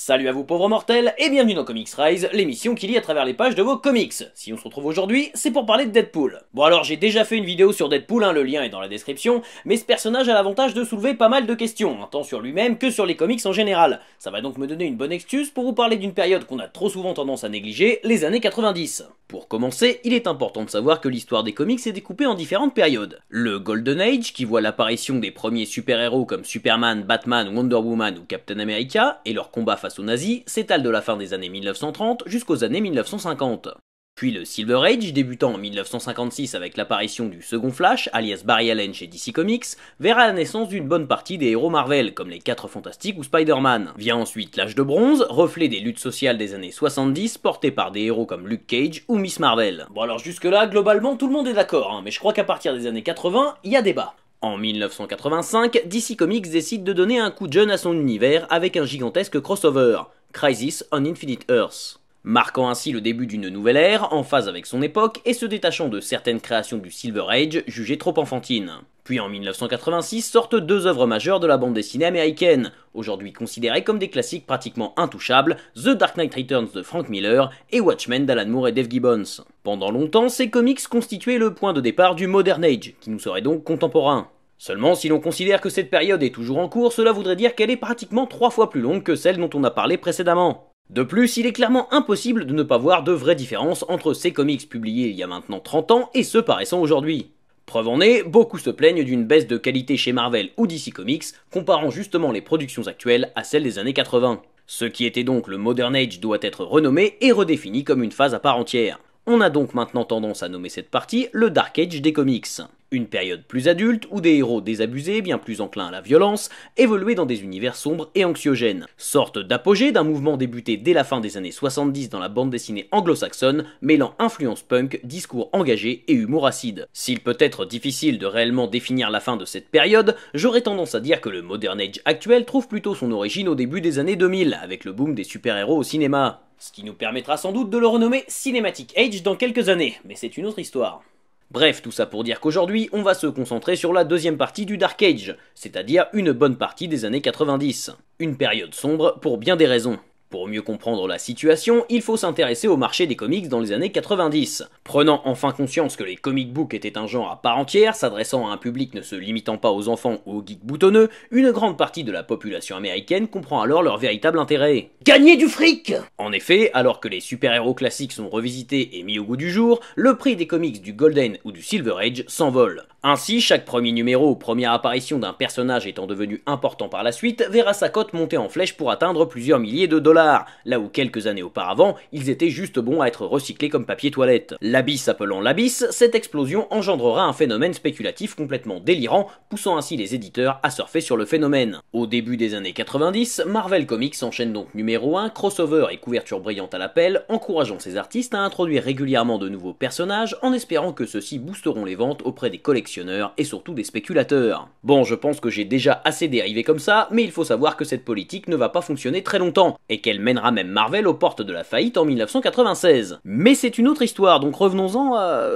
Salut à vous pauvres mortels et bienvenue dans Comics Rise, l'émission qui lit à travers les pages de vos comics. Si on se retrouve aujourd'hui, c'est pour parler de Deadpool. Bon alors j'ai déjà fait une vidéo sur Deadpool, le lien est dans la description, mais ce personnage a l'avantage de soulever pas mal de questions, tant sur lui-même que sur les comics en général. Ça va donc me donner une bonne excuse pour vous parler d'une période qu'on a trop souvent tendance à négliger, les années 90. Pour commencer, il est important de savoir que l'histoire des comics est découpée en différentes périodes. Le Golden Age, qui voit l'apparition des premiers super-héros comme Superman, Batman, Wonder Woman ou Captain America, et leur combat face aux nazis, s'étale de la fin des années 1930 jusqu'aux années 1950. Puis le Silver Age, débutant en 1956 avec l'apparition du second Flash, alias Barry Allen chez DC Comics, verra la naissance d'une bonne partie des héros Marvel, comme les 4 Fantastiques ou Spider-Man. Vient ensuite l'âge de bronze, reflet des luttes sociales des années 70, portées par des héros comme Luke Cage ou Miss Marvel. Bon alors jusque là, globalement tout le monde est d'accord, mais je crois qu'à partir des années 80, il y a débat. En 1985, DC Comics décide de donner un coup de jeune à son univers avec un gigantesque crossover, Crisis on Infinite Earths, marquant ainsi le début d'une nouvelle ère, en phase avec son époque et se détachant de certaines créations du Silver Age jugées trop enfantines. Puis en 1986 sortent deux œuvres majeures de la bande dessinée américaine, aujourd'hui considérées comme des classiques pratiquement intouchables, The Dark Knight Returns de Frank Miller et Watchmen d'Alan Moore et Dave Gibbons. Pendant longtemps, ces comics constituaient le point de départ du Modern Age, qui nous serait donc contemporain. Seulement, si l'on considère que cette période est toujours en cours, cela voudrait dire qu'elle est pratiquement 3 fois plus longue que celle dont on a parlé précédemment. De plus, il est clairement impossible de ne pas voir de vraies différences entre ces comics publiés il y a maintenant 30 ans et ceux paraissant aujourd'hui. Preuve en est, beaucoup se plaignent d'une baisse de qualité chez Marvel ou DC Comics, comparant justement les productions actuelles à celles des années 80. Ce qui était donc le Modern Age doit être renommé et redéfini comme une phase à part entière. On a donc maintenant tendance à nommer cette partie le Dark Age des comics. Une période plus adulte où des héros désabusés, bien plus enclins à la violence, évoluaient dans des univers sombres et anxiogènes. Sorte d'apogée d'un mouvement débuté dès la fin des années 70 dans la bande dessinée anglo-saxonne, mêlant influence punk, discours engagés et humour acide. S'il peut être difficile de réellement définir la fin de cette période, j'aurais tendance à dire que le Modern Age actuel trouve plutôt son origine au début des années 2000, avec le boom des super-héros au cinéma. Ce qui nous permettra sans doute de le renommer Cinematic Age dans quelques années, mais c'est une autre histoire. Bref, tout ça pour dire qu'aujourd'hui, on va se concentrer sur la deuxième partie du Dark Age, c'est-à-dire une bonne partie des années 90. Une période sombre pour bien des raisons. Pour mieux comprendre la situation, il faut s'intéresser au marché des comics dans les années 90. Prenant enfin conscience que les comic books étaient un genre à part entière, s'adressant à un public ne se limitant pas aux enfants ou aux geeks boutonneux, une grande partie de la population américaine comprend alors leur véritable intérêt. Gagner du fric! En effet, alors que les super-héros classiques sont revisités et mis au goût du jour, le prix des comics du Golden ou du Silver Age s'envole. Ainsi, chaque premier numéro ou première apparition d'un personnage étant devenu important par la suite, verra sa cote monter en flèche pour atteindre plusieurs milliers de dollars, là où quelques années auparavant, ils étaient juste bons à être recyclés comme papier toilette. L'abysse appelant l'abysse, cette explosion engendrera un phénomène spéculatif complètement délirant, poussant ainsi les éditeurs à surfer sur le phénomène. Au début des années 90, Marvel Comics enchaîne donc numéro 1, crossover et couverture brillante à l'appel, encourageant ses artistes à introduire régulièrement de nouveaux personnages, en espérant que ceux-ci boosteront les ventes auprès des collectionneurs et surtout des spéculateurs. Bon, je pense que j'ai déjà assez dérivé comme ça, mais il faut savoir que cette politique ne va pas fonctionner très longtemps, et qu'elle mènera même Marvel aux portes de la faillite en 1996. Mais c'est une autre histoire, donc revenons-en à...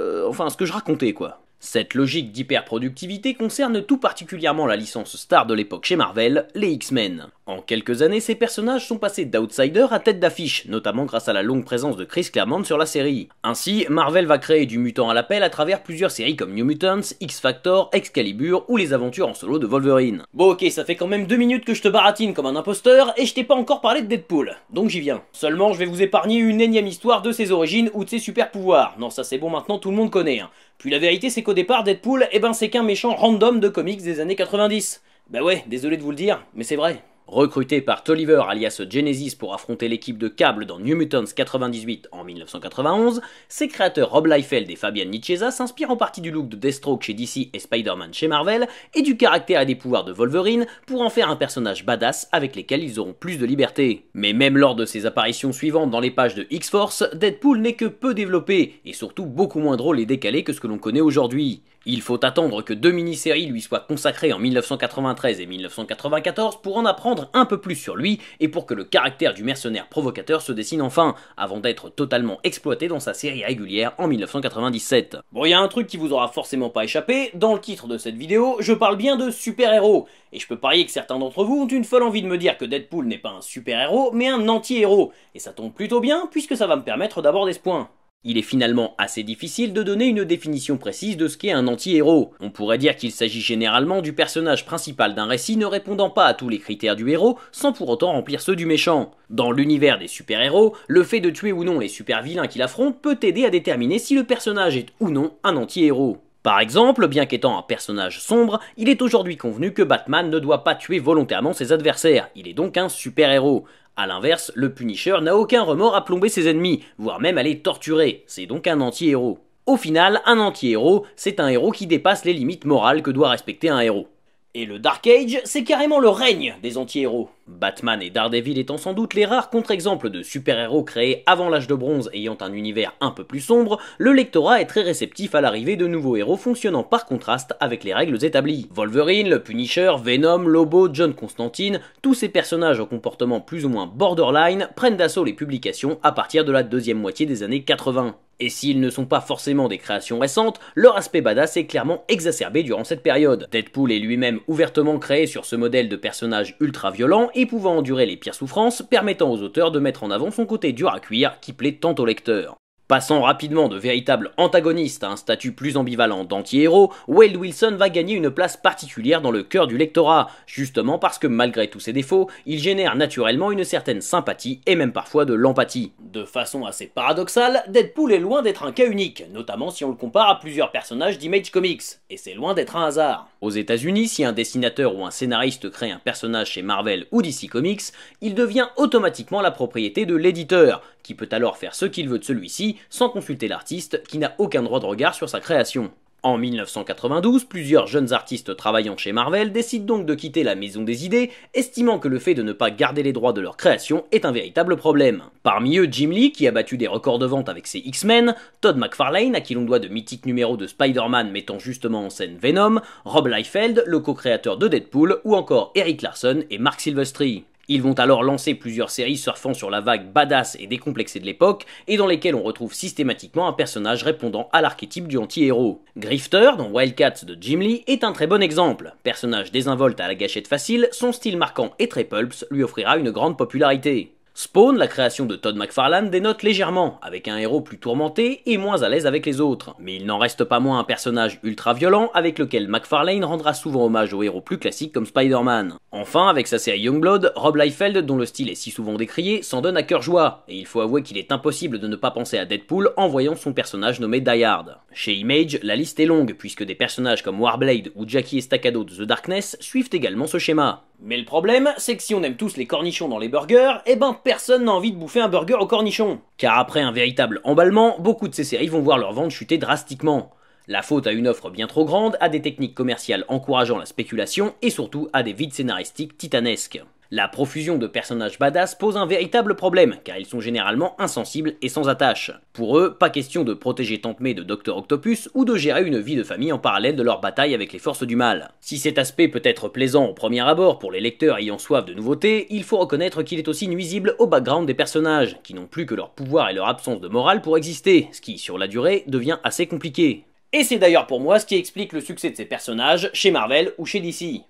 ce que je racontais quoi. Cette logique d'hyperproductivité concerne tout particulièrement la licence star de l'époque chez Marvel, les X-Men. En quelques années, ces personnages sont passés d'outsiders à tête d'affiche, notamment grâce à la longue présence de Chris Claremont sur la série. Ainsi, Marvel va créer du mutant à l'appel à travers plusieurs séries comme New Mutants, X-Factor, Excalibur ou les aventures en solo de Wolverine. Bon ok, ça fait quand même 2 minutes que je te baratine comme un imposteur et je t'ai pas encore parlé de Deadpool, donc j'y viens. Seulement, je vais vous épargner une énième histoire de ses origines ou de ses super pouvoirs. Non, ça c'est bon, maintenant tout le monde connaît. Puis la vérité c'est qu'au départ, Deadpool, c'est qu'un méchant random de comics des années 90. Bah ouais, désolé de vous le dire, mais c'est vrai. Recruté par Tolliver alias Genesis pour affronter l'équipe de Cable dans New Mutants 98 en 1991, ses créateurs Rob Liefeld et Fabian Nicieza s'inspirent en partie du look de Deathstroke chez DC et Spider-Man chez Marvel et du caractère et des pouvoirs de Wolverine pour en faire un personnage badass avec lesquels ils auront plus de liberté. Mais même lors de ses apparitions suivantes dans les pages de X-Force, Deadpool n'est que peu développé et surtout beaucoup moins drôle et décalé que ce que l'on connaît aujourd'hui. Il faut attendre que 2 mini-séries lui soient consacrées en 1993 et 1994 pour en apprendre un peu plus sur lui et pour que le caractère du mercenaire provocateur se dessine enfin, avant d'être totalement exploité dans sa série régulière en 1997. Bon, il y a un truc qui vous aura forcément pas échappé, dans le titre de cette vidéo, je parle bien de super-héros, et je peux parier que certains d'entre vous ont une folle envie de me dire que Deadpool n'est pas un super-héros, mais un anti-héros, et ça tombe plutôt bien puisque ça va me permettre d'aborder ce point. Il est finalement assez difficile de donner une définition précise de ce qu'est un anti-héros. On pourrait dire qu'il s'agit généralement du personnage principal d'un récit ne répondant pas à tous les critères du héros, sans pour autant remplir ceux du méchant. Dans l'univers des super-héros, le fait de tuer ou non les super-vilains qu'il affronte peut aider à déterminer si le personnage est ou non un anti-héros. Par exemple, bien qu'étant un personnage sombre, il est aujourd'hui convenu que Batman ne doit pas tuer volontairement ses adversaires, il est donc un super-héros. A l'inverse, le Punisher n'a aucun remords à plomber ses ennemis, voire même à les torturer, c'est donc un anti-héros. Au final, un anti-héros, c'est un héros qui dépasse les limites morales que doit respecter un héros. Et le Dark Age, c'est carrément le règne des anti-héros. Batman et Daredevil étant sans doute les rares contre-exemples de super-héros créés avant l'âge de bronze ayant un univers un peu plus sombre, le lectorat est très réceptif à l'arrivée de nouveaux héros fonctionnant par contraste avec les règles établies. Wolverine, le Punisher, Venom, Lobo, John Constantine, tous ces personnages au comportement plus ou moins borderline prennent d'assaut les publications à partir de la deuxième moitié des années 80. Et s'ils ne sont pas forcément des créations récentes, leur aspect badass est clairement exacerbé durant cette période. Deadpool est lui-même ouvertement créé sur ce modèle de personnage ultra violent et pouvant endurer les pires souffrances, permettant aux auteurs de mettre en avant son côté dur à cuire qui plaît tant aux lecteurs. Passant rapidement de véritable antagoniste à un statut plus ambivalent d'anti-héros, Wade Wilson va gagner une place particulière dans le cœur du lectorat, justement parce que malgré tous ses défauts, il génère naturellement une certaine sympathie et même parfois de l'empathie. De façon assez paradoxale, Deadpool est loin d'être un cas unique, notamment si on le compare à plusieurs personnages d'Image Comics, et c'est loin d'être un hasard. Aux États-Unis, si un dessinateur ou un scénariste crée un personnage chez Marvel ou DC Comics, il devient automatiquement la propriété de l'éditeur, qui peut alors faire ce qu'il veut de celui-ci sans consulter l'artiste qui n'a aucun droit de regard sur sa création. En 1992, plusieurs jeunes artistes travaillant chez Marvel décident donc de quitter la maison des idées, estimant que le fait de ne pas garder les droits de leur création est un véritable problème. Parmi eux, Jim Lee, qui a battu des records de vente avec ses X-Men, Todd McFarlane, à qui l'on doit de mythiques numéros de Spider-Man mettant justement en scène Venom, Rob Liefeld, le co-créateur de Deadpool, ou encore Eric Larson et Mark Silvestri. Ils vont alors lancer plusieurs séries surfant sur la vague badass et décomplexée de l'époque, et dans lesquelles on retrouve systématiquement un personnage répondant à l'archétype du anti-héros. Grifter, dans Wildcats de Jim Lee, est un très bon exemple. Personnage désinvolte à la gâchette facile, son style marquant et très pulps lui offrira une grande popularité. Spawn, la création de Todd McFarlane, dénote légèrement, avec un héros plus tourmenté et moins à l'aise avec les autres. Mais il n'en reste pas moins un personnage ultra violent avec lequel McFarlane rendra souvent hommage aux héros plus classiques comme Spider-Man. Enfin, avec sa série Youngblood, Rob Liefeld, dont le style est si souvent décrié, s'en donne à cœur joie, et il faut avouer qu'il est impossible de ne pas penser à Deadpool en voyant son personnage nommé Die Hard. Chez Image, la liste est longue, puisque des personnages comme Warblade ou Jackie Estacado de The Darkness suivent également ce schéma. Mais le problème, c'est que si on aime tous les cornichons dans les burgers, eh ben personne n'a envie de bouffer un burger aux cornichons. Car après un véritable emballement, beaucoup de ces séries vont voir leur vente chuter drastiquement. La faute à une offre bien trop grande, à des techniques commerciales encourageant la spéculation et surtout à des vides scénaristiques titanesques. La profusion de personnages badass pose un véritable problème, car ils sont généralement insensibles et sans attache. Pour eux, pas question de protéger Tante May de Dr Octopus ou de gérer une vie de famille en parallèle de leur bataille avec les forces du mal. Si cet aspect peut être plaisant au premier abord pour les lecteurs ayant soif de nouveautés, il faut reconnaître qu'il est aussi nuisible au background des personnages, qui n'ont plus que leur pouvoir et leur absence de morale pour exister, ce qui, sur la durée, devient assez compliqué. Et c'est d'ailleurs pour moi ce qui explique le succès de ces personnages chez Marvel ou chez DC.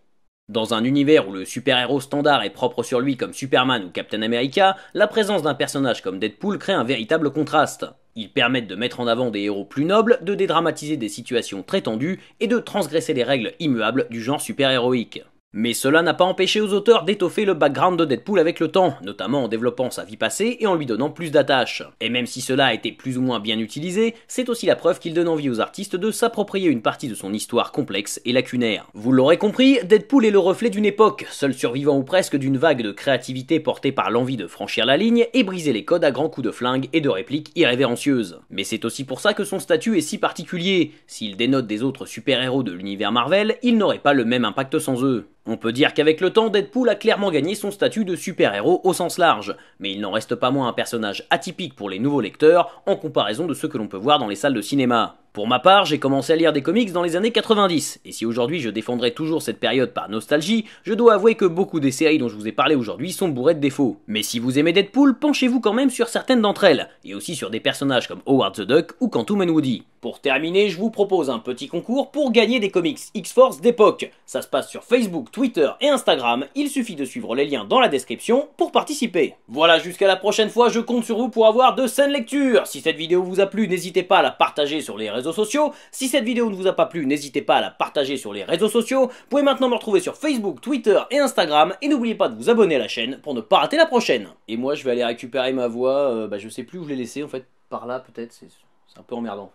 Dans un univers où le super-héros standard est propre sur lui comme Superman ou Captain America, la présence d'un personnage comme Deadpool crée un véritable contraste. Ils permettent de mettre en avant des héros plus nobles, de dédramatiser des situations très tendues et de transgresser les règles immuables du genre super-héroïque. Mais cela n'a pas empêché aux auteurs d'étoffer le background de Deadpool avec le temps, notamment en développant sa vie passée et en lui donnant plus d'attaches. Et même si cela a été plus ou moins bien utilisé, c'est aussi la preuve qu'il donne envie aux artistes de s'approprier une partie de son histoire complexe et lacunaire. Vous l'aurez compris, Deadpool est le reflet d'une époque, seul survivant ou presque d'une vague de créativité portée par l'envie de franchir la ligne et briser les codes à grands coups de flingue et de répliques irrévérencieuses. Mais c'est aussi pour ça que son statut est si particulier. S'il dénote des autres super-héros de l'univers Marvel, il n'aurait pas le même impact sans eux. On peut dire qu'avec le temps, Deadpool a clairement gagné son statut de super-héros au sens large, mais il n'en reste pas moins un personnage atypique pour les nouveaux lecteurs, en comparaison de ceux que l'on peut voir dans les salles de cinéma. Pour ma part, j'ai commencé à lire des comics dans les années 90, et si aujourd'hui je défendrais toujours cette période par nostalgie, je dois avouer que beaucoup des séries dont je vous ai parlé aujourd'hui sont bourrées de défauts. Mais si vous aimez Deadpool, penchez-vous quand même sur certaines d'entre elles, et aussi sur des personnages comme Howard the Duck ou Quantum and Woody. Pour terminer, je vous propose un petit concours pour gagner des comics X-Force d'époque. Ça se passe sur Facebook, Twitter et Instagram, il suffit de suivre les liens dans la description pour participer. Voilà, jusqu'à la prochaine fois, je compte sur vous pour avoir de saines lectures. Si cette vidéo vous a plu, n'hésitez pas à la partager sur les réseaux sociaux. Si cette vidéo ne vous a pas plu, n'hésitez pas à la partager sur les réseaux sociaux. Vous pouvez maintenant me retrouver sur Facebook, Twitter et Instagram. Et n'oubliez pas de vous abonner à la chaîne pour ne pas rater la prochaine. Et moi, je vais aller récupérer ma voix, je sais plus où je l'ai laissée en fait, par là peut-être, c'est un peu emmerdant.